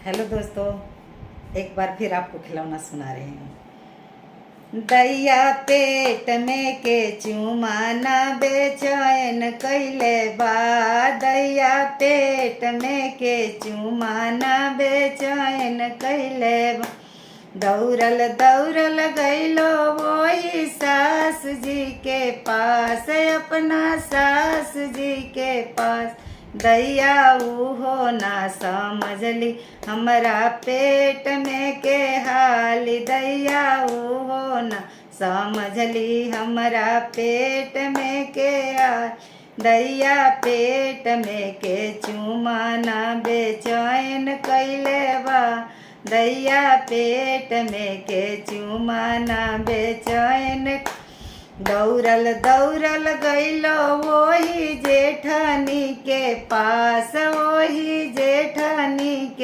Hello दोस्तों, एक बार फिर आपको खिलौना सुना रहे हैं। दैया पेट में के चुमाना बेचैन कैले बा। दैया पेट में के चुमाना बेचैन कैले बा। दौड़ल दौड़ल गैलो वही सास जी के पास, अपना सास जी के पास। दैया उहो ना समझली हमरा पेट में के हाल। दैया उहो ना समझली हमरा पेट में के हाल। दैया पेट में के चुमाना बेचैन कैले बा। दैया पेट में के चुमाना बेचैन। दौड़ल दौड़ल गैलो वही जेठानी के पास, वही जेठानी के